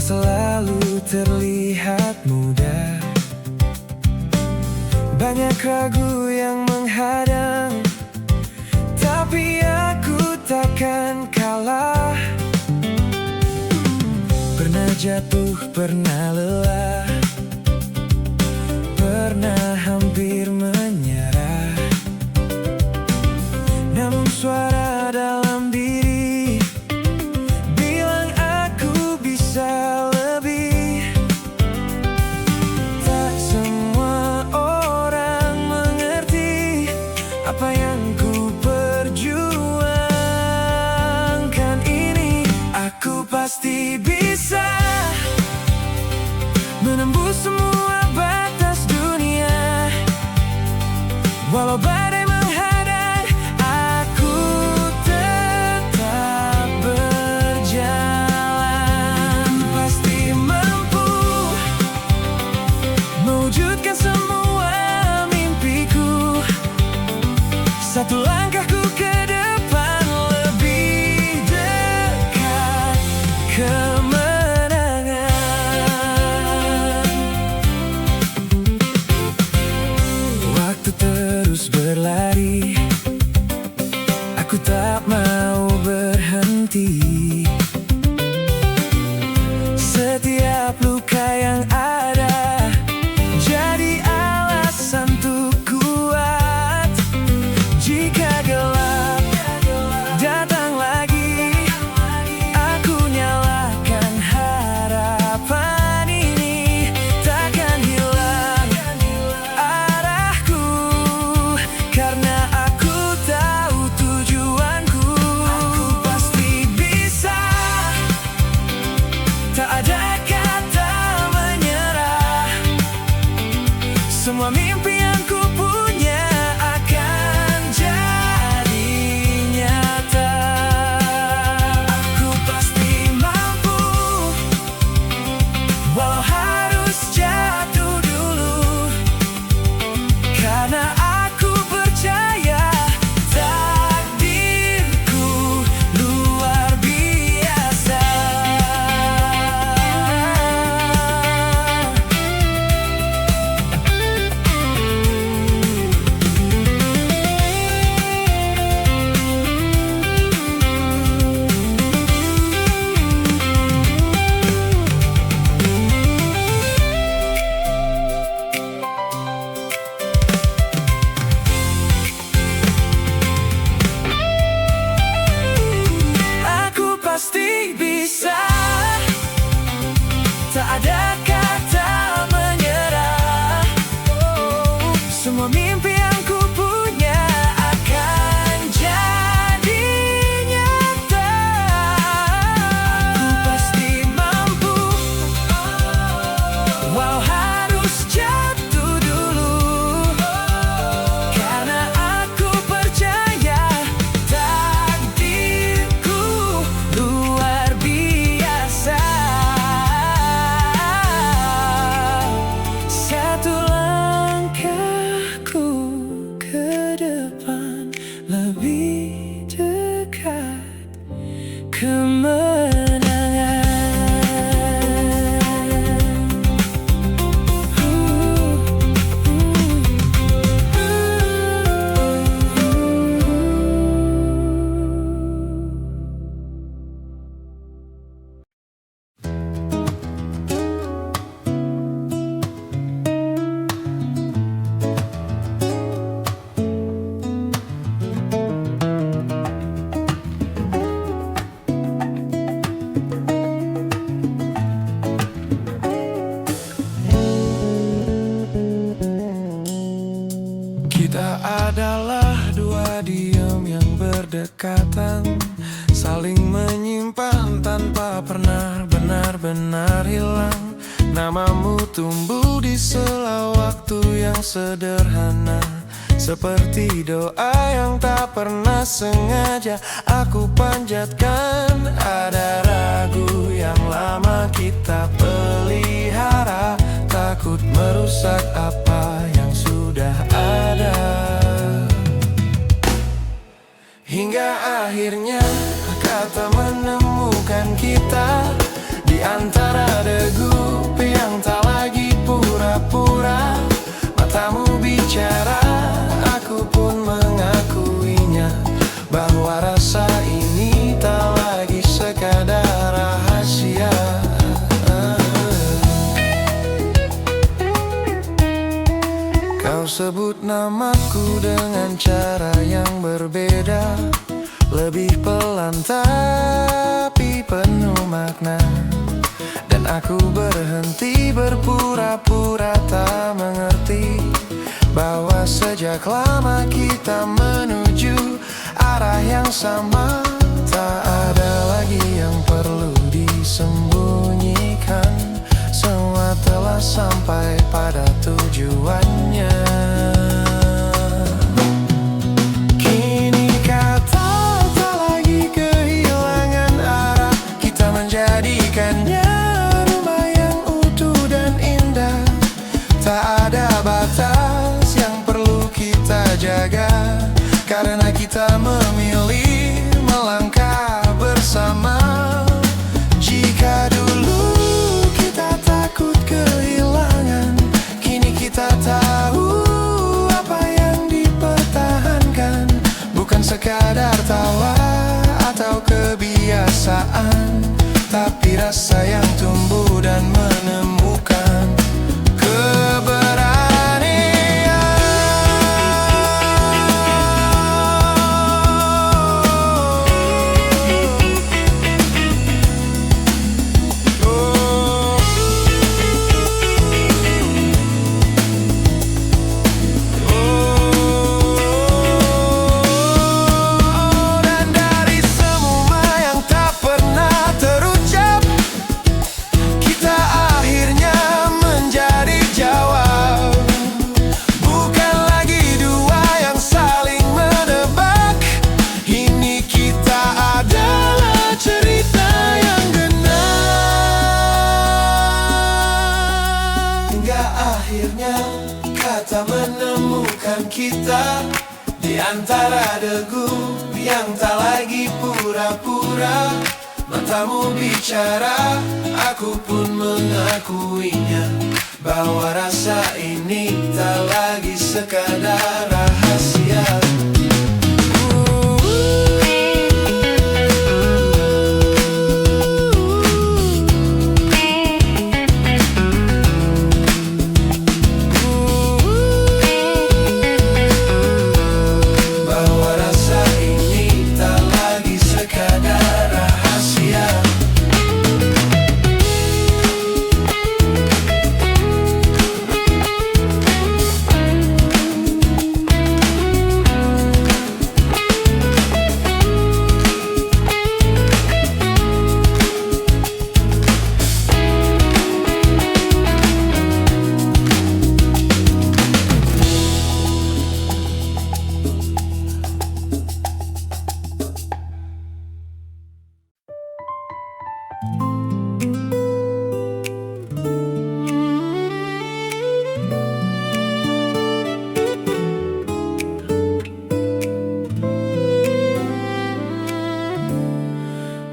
selalu terlihat mudah. Banyak ragu yang menghadang, tapi aku takkan kalah. Pernah jatuh, pernah lelah, pernah hampir menyerah. Namun suara dalam diri bilang aku bisa lebih. Tak semua orang mengerti apa yang ku perjuangkan ini. Aku pasti bisa menembus semua batas dunia. Walau badai menghadang, aku tetap berjalan. Pasti mampu mewujudkan semua mimpiku. Satu langkahku ke depan, lebih dekat kemenangan. Waktu terus berlari, aku tak mau berhenti. Setiap luka yang ada jadi alasan untuk kuat. Jika gelap datang lagi, aku nyalakan harapan ini. Takkan hilang arahku, karena aku tahu tujuanku. Aku pasti bisa, tak ada kata menyerah. Semua mimpi yang ku punya akan jadi nyata. Aku pasti mampu, walau harus jatuh dulu, karena aku percaya takdirku luar biasa. Aku pasti bisa, tak ada kata menyerah. Semua mimpi yang ku punya akan jadi nyata. Aku pasti mampu, walau harus jatuh dulu, karena aku percaya takdirku luar biasa. Satu langkahku ke depan, lebih dekat kemenangan. Kita adalah dua diam yang berdekatan, saling menyimpan tanpa pernah benar-benar hilang. Namamu tumbuh di sela waktu yang sederhana, seperti doa yang tak pernah sengaja aku panjatkan. Ada ragu yang lama kita pelihara, takut merusak apa yang sudah ada. Hingga akhirnya kata menemukan kita di antara sebut namaku dengan cara yang berbeda, lebih pelan tapi penuh makna. Dan aku berhenti berpura-pura tak mengerti bahwa sejak lama kita menuju arah yang sama. Tak ada lagi yang perlu disembunyikan, semua telah sampai pada tujuannya. Kini kata tak lagi kehilangan arah, kita menjadikannya rumah yang utuh dan indah. Tak ada batas yang perlu kita jaga, karena kita memilih melangkah bersama. Jika dulu kita takut kehilangan, kini kita tahu apa yang dipertahankan. Bukan sekadar tawa atau kebiasaan, tapi rasa yang tumbuh dan menemukan keberanian. Akhirnya kata menemukan kita di antara degu yang tak lagi pura-pura. Matamu bicara, aku pun mengakuinya, bahwa rasa ini tak lagi sekadar rahasia.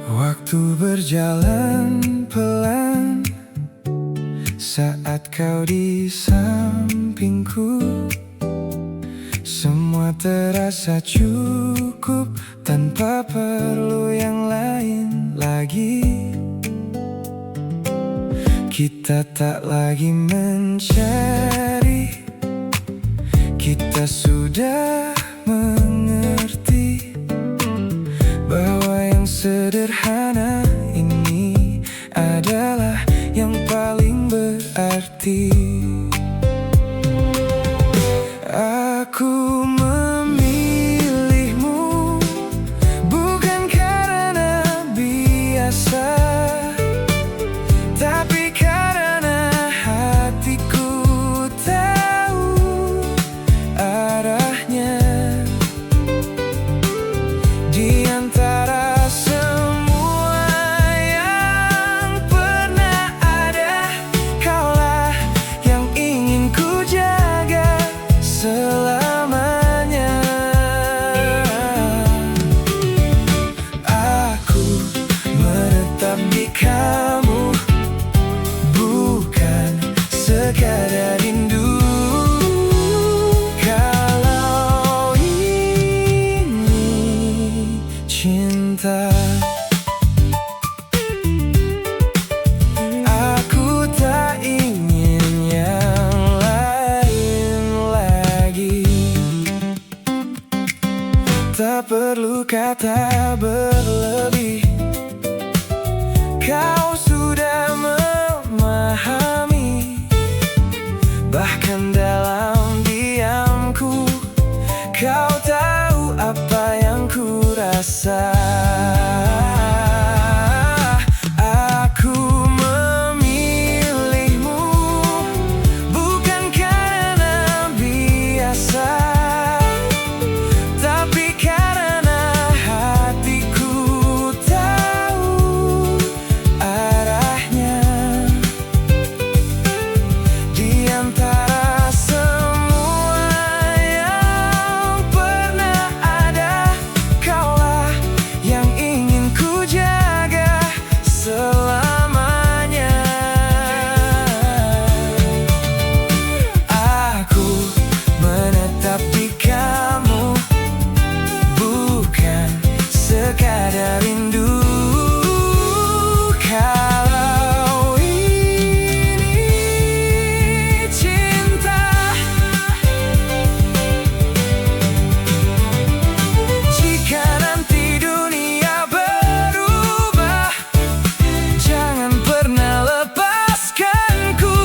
Waktu berjalan pelan saat kau di sampingku. Semua terasa cukup tanpa perlu yang lain lagi. Kita tak lagi mencari, kita sudah mengerti bahwa yang sederhana ini adalah yang paling berarti. Aku memilihmu bukan karena biasa, tapi karena hatiku tahu arahnya. Di antara semua yang pernah ada, kaulah yang kata berlebih. Kau sudah memahami, bahkan dalam diamku kau tahu apa yang ku rasa. Aku memilihmu bukan karena biasa, tapi karena hatiku tahu arahnya. Di antara semua yang pernah ada, kaulah yang ingin ku jaga selamanya. Aku menetap di kamu bukan sekadar rindu. Kalau ini cinta, jika nanti dunia berubah, jangan pernah lepaskanku.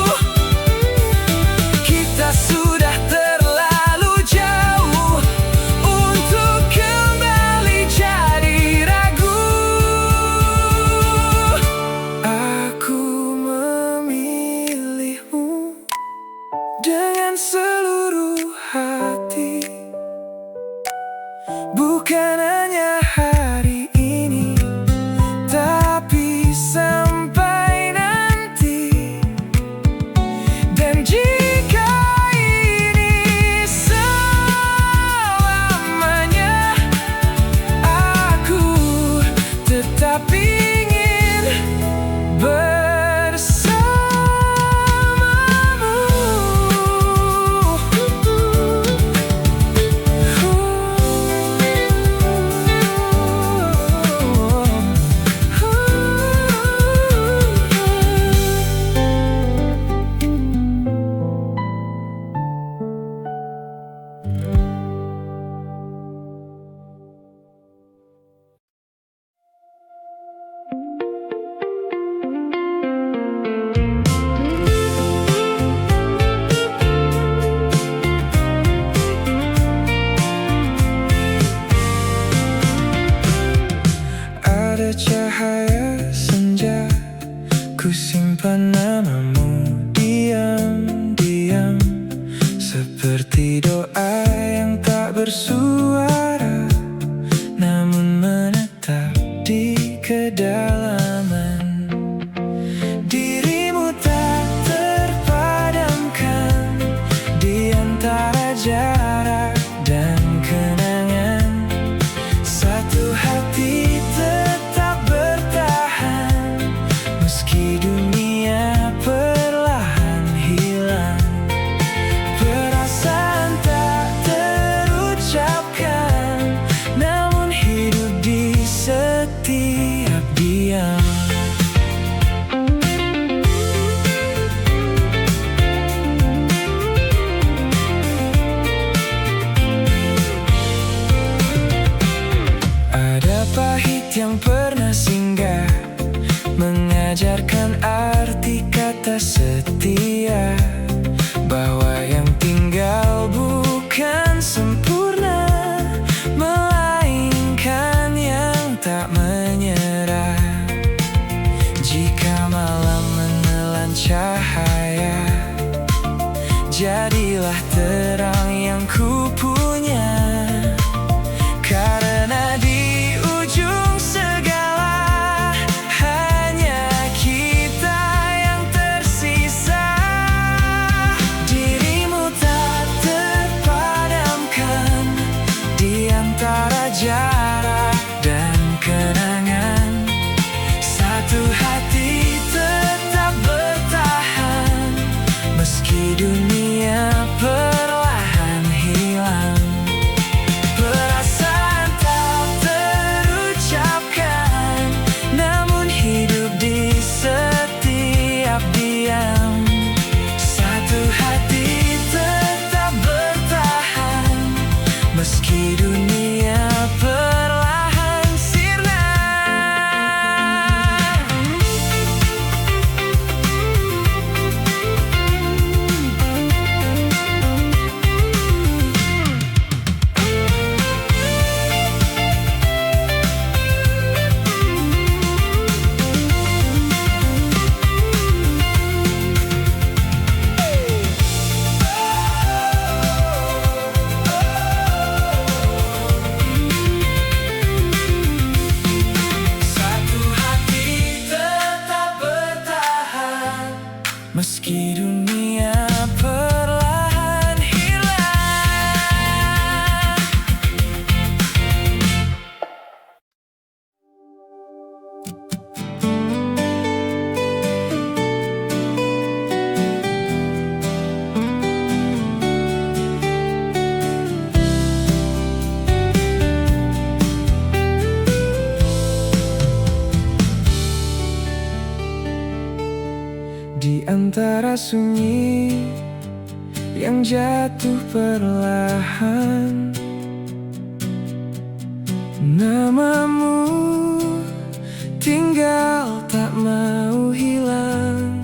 Kita sudah terlalu jauh untuk kembali jadi ragu. Aku memilihmu dengan seluruh hati, bukan hanya hari ini, tapi sampai nanti. Dan jika ini selamanya, aku tetap ingin ada cahaya senja, ku simpan namamu diam-diam, seperti doa yang tak bersuara, namun menetap di kedalaman. Dirimu tak terpadamkan di antara jarak dan kenangan. Satu hati tetap bertahan, meski dunia perlahan hilang. Perasaan tak terucapkan, namun hidup di setiap diam. Ada pahit yang pernah singgah, mengajarkan arti kata setia, bahwa yang tinggal bukan sempurna, melainkan yang tak menyerah. Jika malam menelan cahaya, jadilah terang yang ku punya. Karena di ujung segala, hanya kita yang tersisa. Dirimu tak terpadamkan di antara jarak dan kenangan. Satu hati tetap bertahan, meski dunia perlahan meski dunia perlahan hilang. Di antara sunyi yang jatuh perlahan, namamu tinggal tak mau hilang.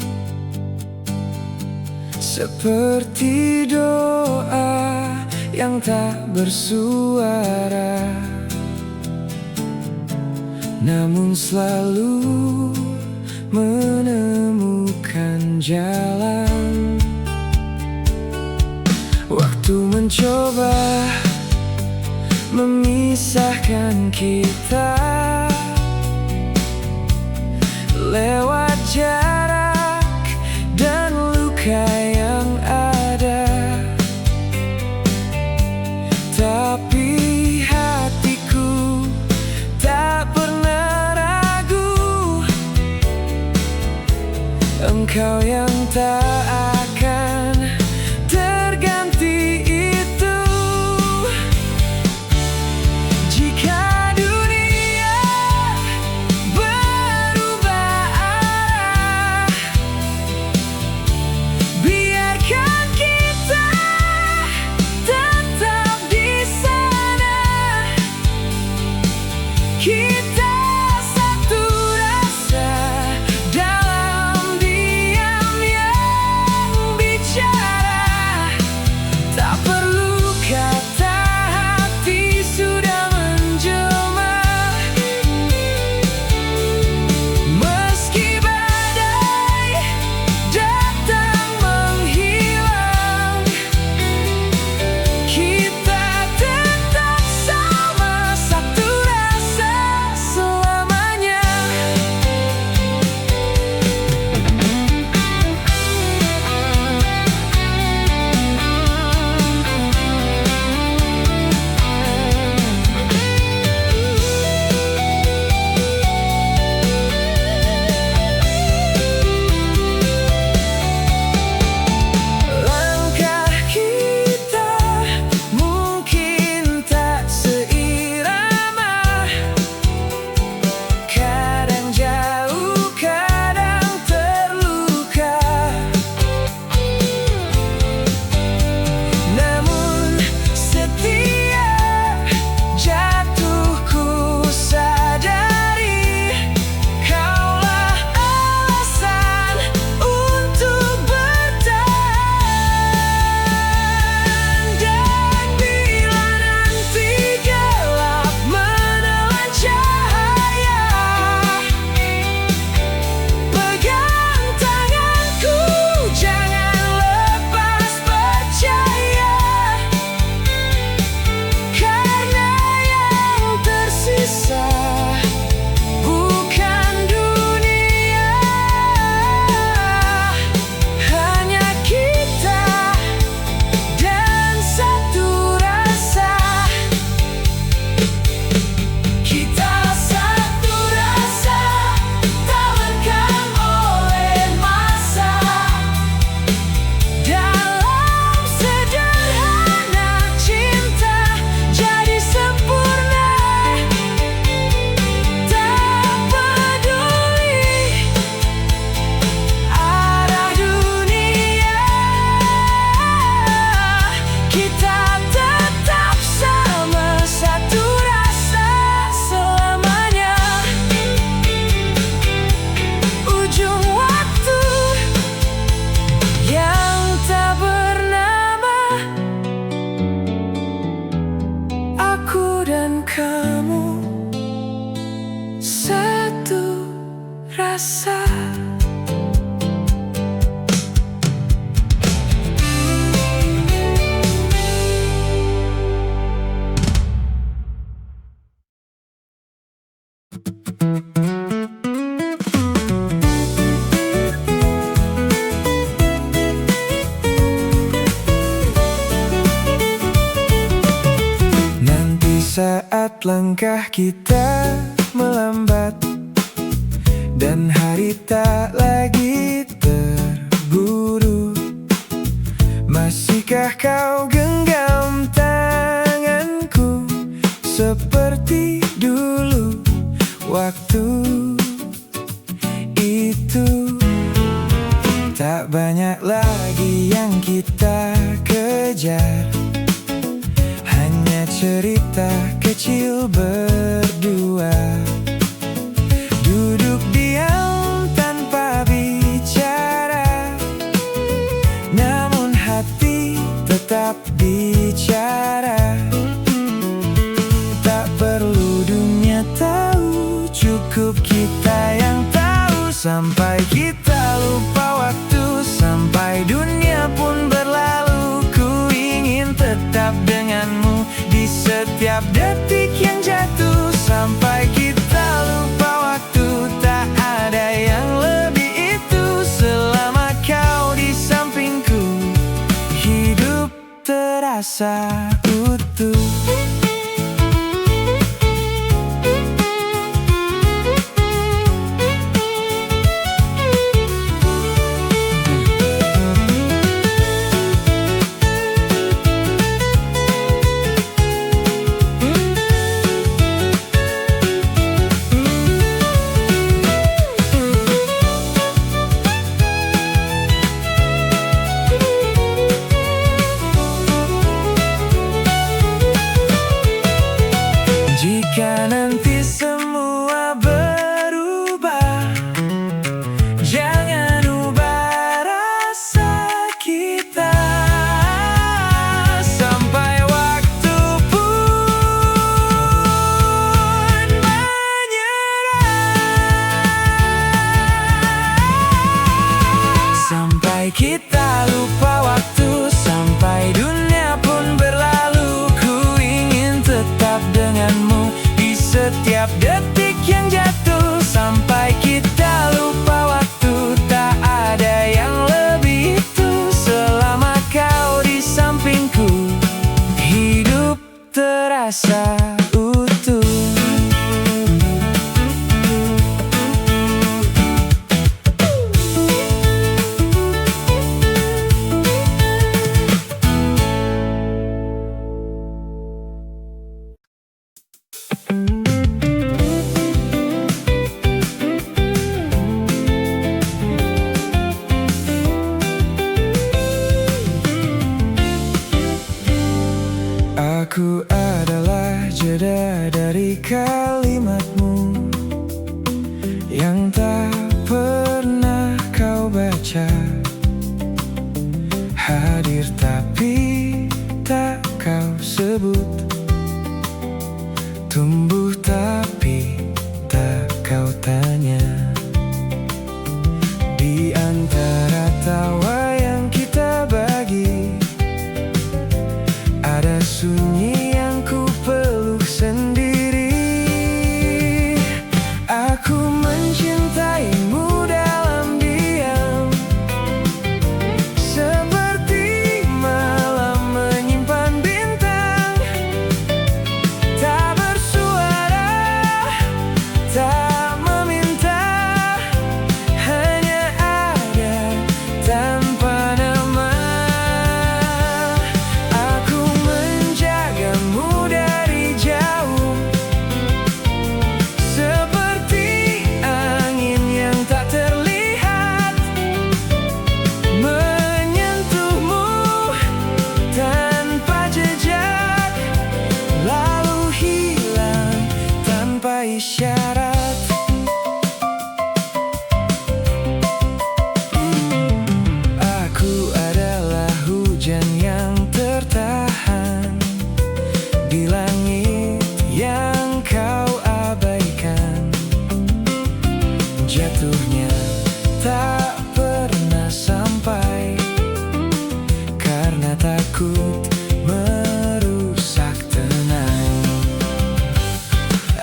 Seperti doa yang tak bersuara, namun selalu menemukan jalan. Waktu mencoba memisahkan kita, lewat jarak dan luka yang ada. Tapi hatiku tak pernah ragu, engkau yang tak akan terganti itu. Jika dunia berubah arah, biarkan kita tetap di sana. Kita satu rasa dalam diam yang saat langkah kita melambat dan hari tak lagi terburu, masihkah kau genggam tanganku seperti dulu waktu itu? Tak banyak lagi yang kita kejar, hanya cerita kecil berdua, duduk diam tanpa bicara, namun hati tetap bicara. Tak perlu dunia tahu, cukup kita yang tahu. Sampai kita lupa waktu, sampai dunia pun berlalu, ku ingin tetap denganmu di setiap detik yang jatuh. Sampai kita lupa waktu, tak ada yang lebih itu. Selama kau di sampingku, hidup terasa utuh. Jika nanti semua berubah, jangan ubah rasa kita. Sampai waktu pun menyerah. Sampai kita lupa waktu, sampai dunia pun berlalu, ku ingin tetap denganmu setiap detik yang jatuh. Sampai kita lupa waktu, tak ada yang lebih itu. Selama kau di sampingku, hidup terasa utuh. Aku adalah jeda dari kalimatmu yang tak pernah kau baca. Hadir tapi tak kau sebut, tumbuh tapi tak kau tanya. Di antara tawa yang kita bagi, ada sunyi yang ku peluk sendiri. Aku mencintaimu dalam diam, seperti malam menyimpan bintang. Tak bersuara, tak meminta, hanya ada tanpa nama. Aku menjagamu dari jauh, seperti angin yang tak terlihat, menyentuhmu tanpa jejak, lalu hilang tanpa isyarat. Aku adalah hujan yang tertahan di langit yang kau abaikan. Jatuhnya tak pernah sampai, karena takut merusak tenang.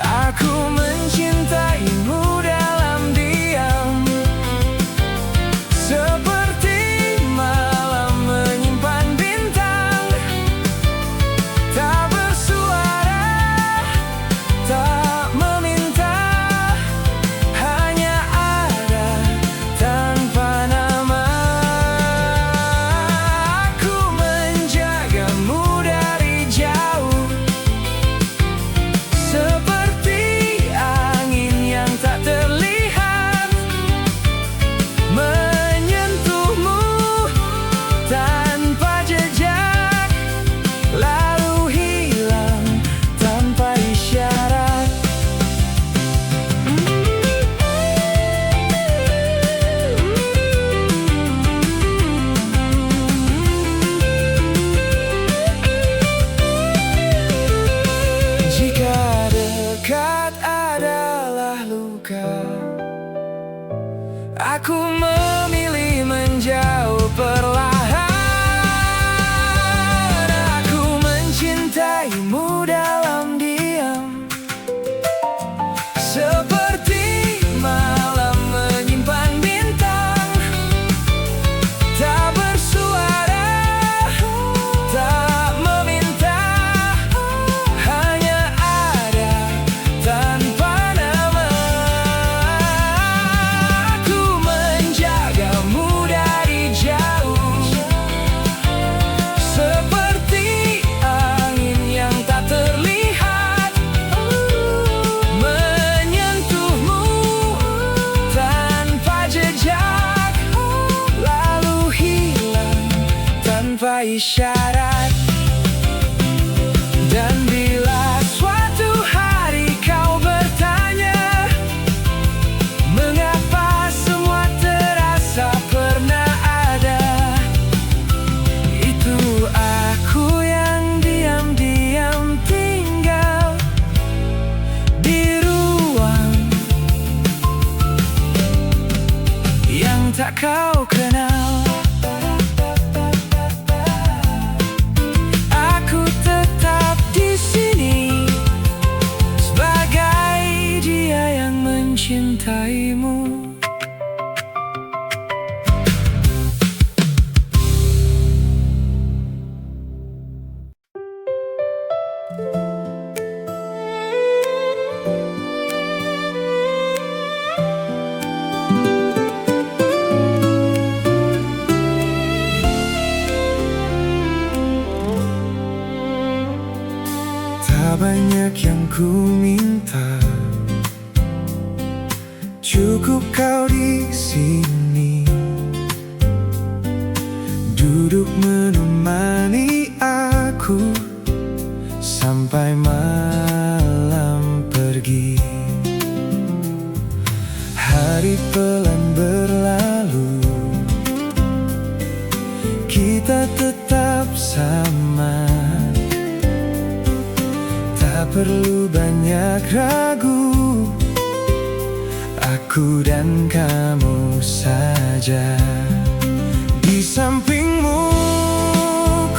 Aku mencintaimu dalam diam, seperti malam menyimpan bintang. Tak bersuara, isyarat. Dan bila suatu hari kau bertanya, mengapa semua terasa pernah ada, itu aku yang diam-diam tinggal di ruang yang tak kau kenal. Aku tetap di sini sebagai dia yang mencintaimu. Tak banyak yang ku minta, cukup kau di sini, duduk menemani aku sampai malam pergi. Hari pelan berlalu, kita tetap sama. Tak perlu banyak ragu, aku dan kamu saja. Di sampingmu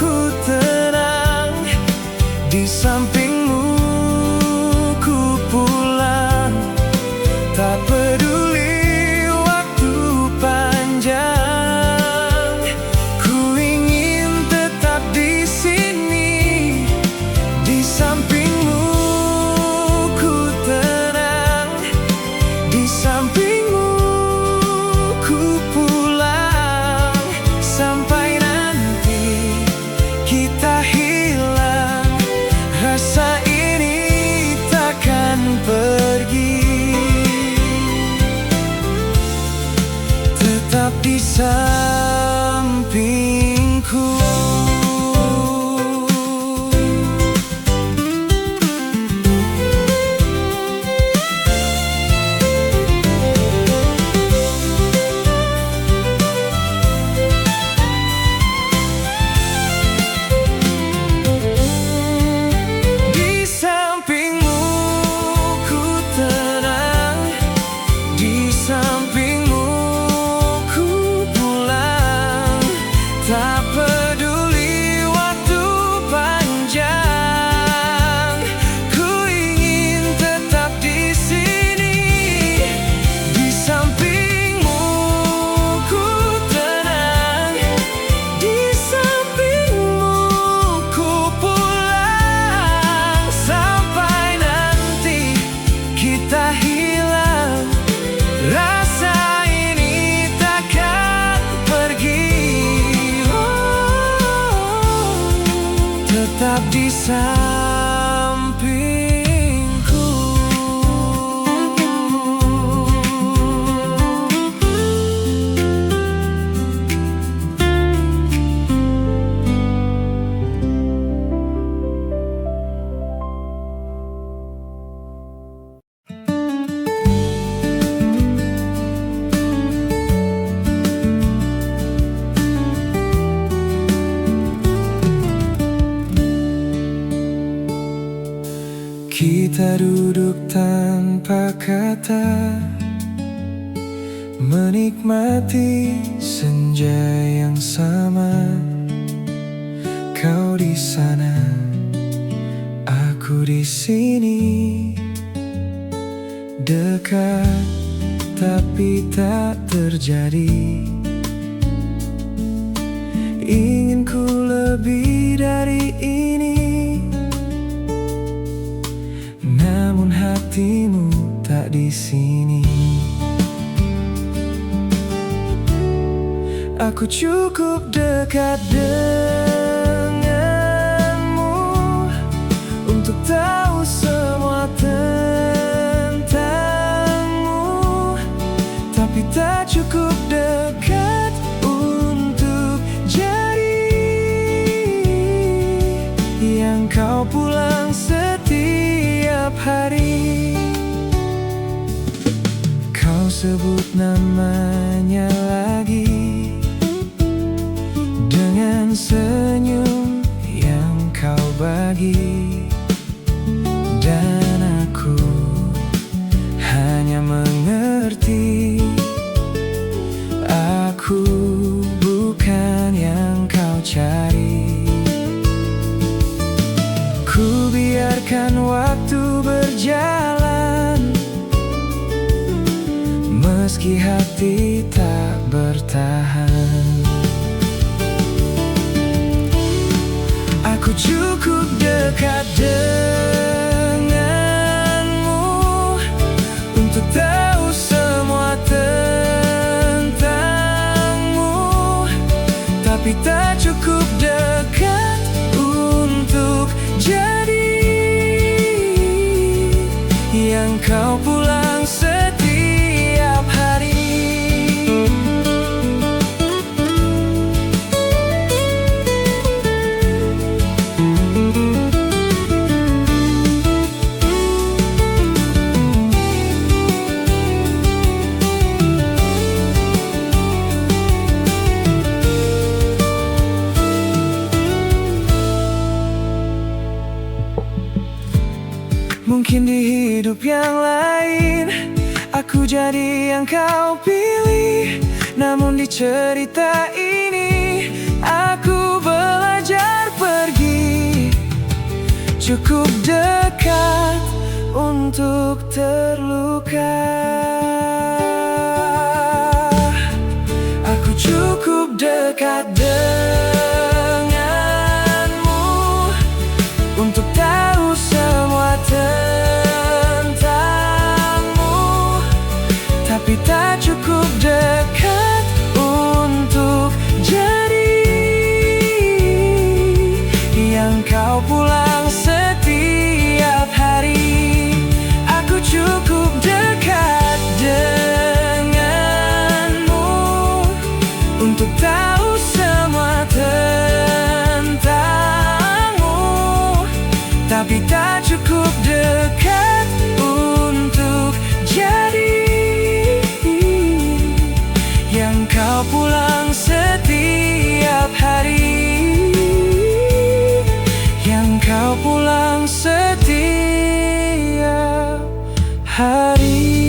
ku tenang, di sampingmu ku pulang. Tak peduli waktu panjang, ku ingin tetap di sini. Di sampingmu di sampingku. Di sampingmu ku tenang, di sampingmu tak peduli waktu panjang, ku ingin tetap di sini. Di sampingmu ku tenang, di sampingmu ku pulang. Sampai nanti kita hilang, rasa ini takkan pergi. Tetap di sampingku. Kita duduk tanpa kata, menikmati senja yang sama. Kau di sana, aku di sini, dekat tapi tak terjadi. Ingin ku lebih dari ini, namun hatimu tak di sini. Aku cukup dekat denganmu untuk tahu semua tentangmu, tapi tak cukup dekat untuk jadi kau pulang setiap hari. Kau sebut namanya lagi dengan senyum yang kau bagi, dan aku hanya mengerti aku bukan yang kau cari. Ku biarkan waktu berjalan, meski hati tak bertahan. Aku cukup dekat denganmu untuk tahu semua tentangmu, tapi tak cukup dekat untuk jadi yang kau pulang setiap hari. Mungkin di hidup yang lain aku jadi yang kau pilih, namun di cerita ini aku belajar pergi. Cukup dekat untuk terluka. Aku cukup dekat denganmu untuk tahu semua tentangmu, tapi tak cukup dekat untuk jadi yang kau pulang setiap hari. Aku cukup dekat denganmu untuk tahu semua tentangmu, tapi tak cukup dekat untuk jadi yang kau pulang setiap hari. Yang kau pulang setiap hari.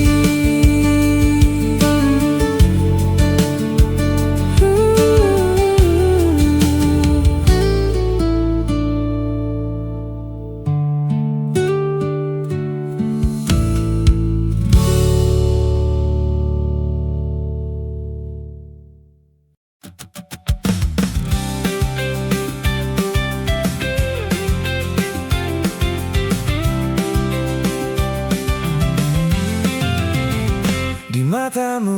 Di matamu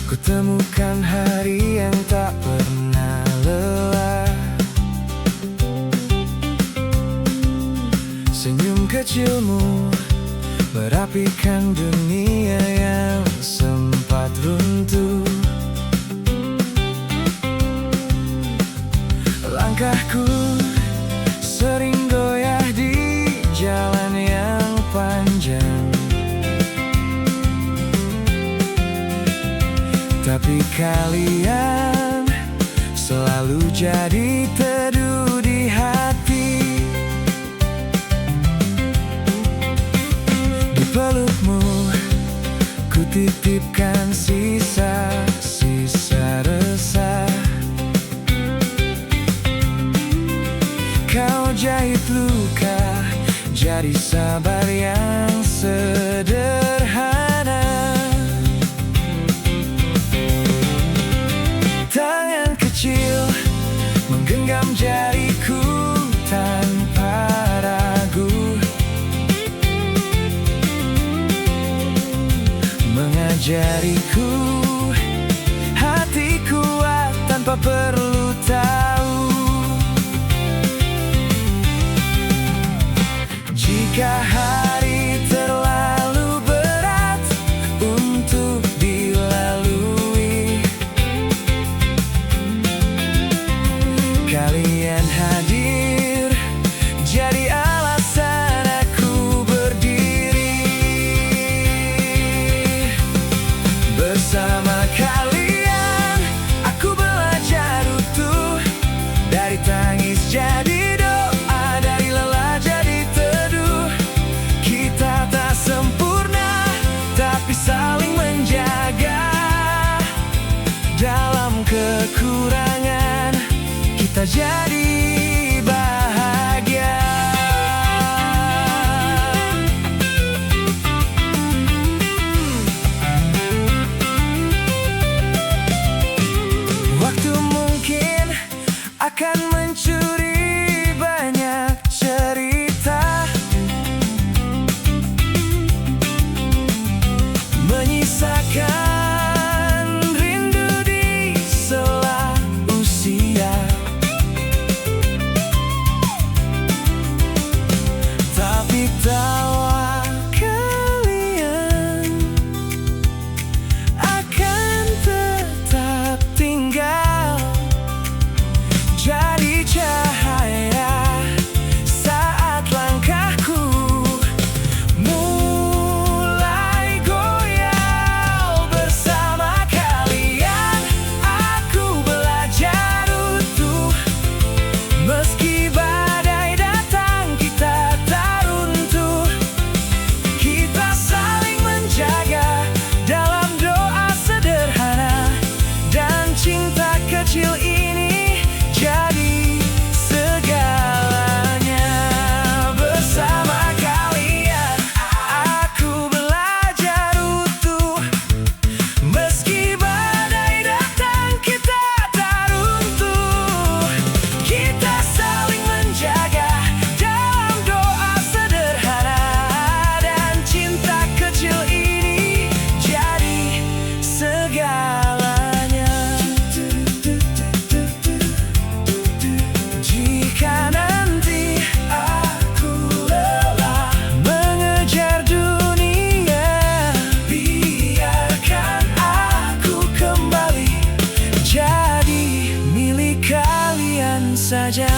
ku temukan hari yang tak pernah lelah. Senyum kecilmu merapikan dunia yang sempat runtuh. Langkahku sering goyah di jalan yang panjang, tapi kalian selalu jadi teduh di hati. Di pelukmu ku titipkan sisa-sisa resah. Kau jahit luka jadi sabar yang sederhana. Tangan kecil menggenggam jariku tanpa ragu, mengajariku hati kuat tanpa perlu tahu. Jika hari terlalu berat untuk dilalui, kalian hadir kekurangan, kita jadi bahagia. Waktu mungkin akan mencuri banyak cerita, menyisakan rindu di sela usia. Tapi tawa kalian akan tetap tinggal, jadi cahaya saat langkahku mulai goyah. Bersama kalian aku belajar utuh, meski badai datang kita tak runtuh. Kita saling menjaga dalam doa sederhana, dan cinta kecil ini jadi segalanya. Bersama kalian aku belajar utuh, meski badai datang kita tak runtuh. Kita saling menjaga dalam doa sederhana, dan cinta kecil ini jadi segalanya. Jika nanti aku lelah mengejar dunia, biarkan aku kembali jadi milik kalian saja.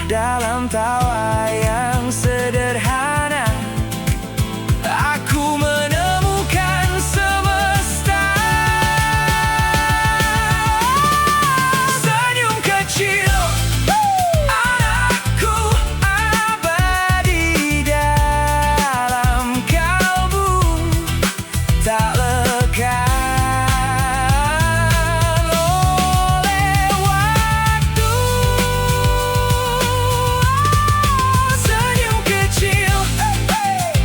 dalam tawa yang sederhana. Aku menemukan semesta. Senyum kecil anakku abadi dalam kalbu, tak lekang oleh waktu. Senyum kecil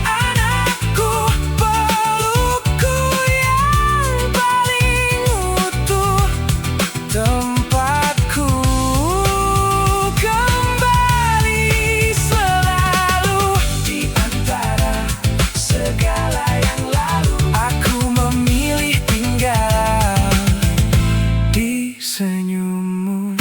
anakku, pelukku yang paling utuh, tempatku kembali selalu di antara segala yang lalu. Aku memilih tinggal di senyummu.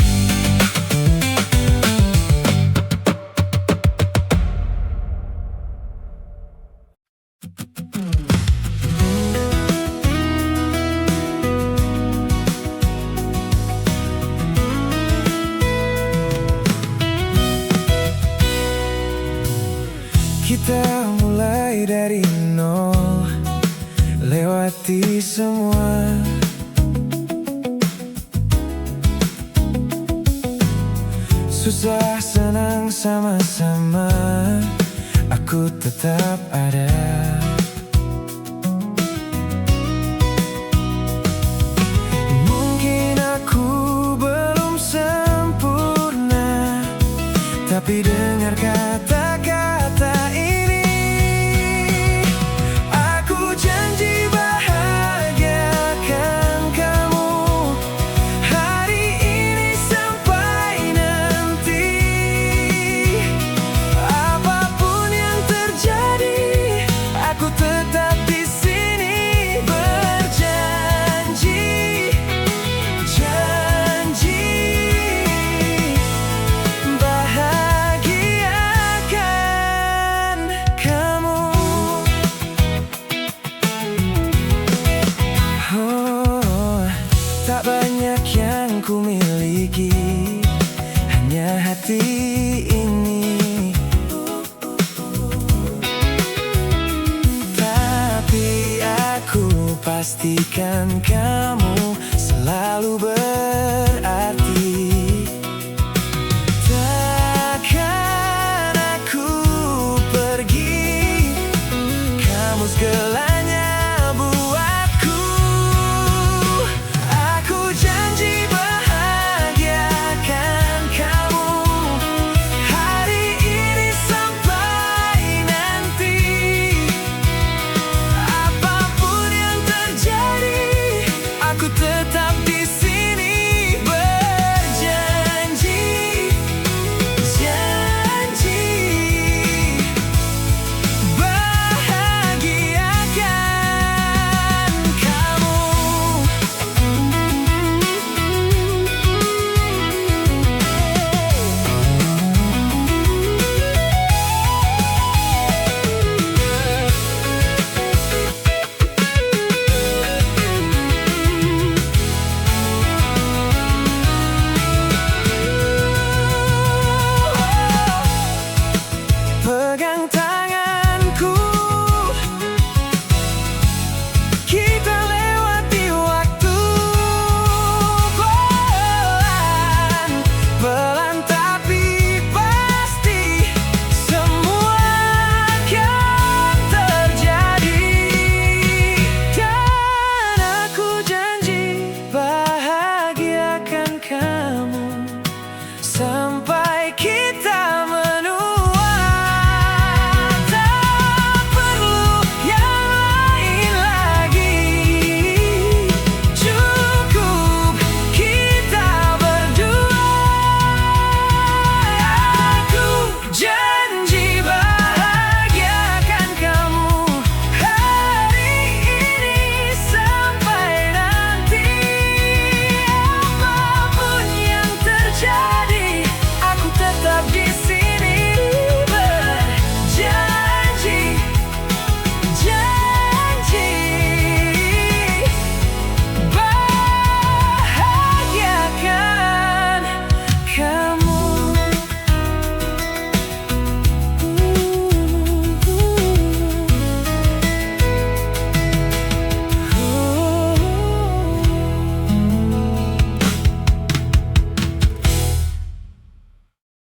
Kita mulai dari nol, lewati semua. Susah senang sama-sama, aku tetap ada. Mungkin aku belum sempurna, tapi dengar kata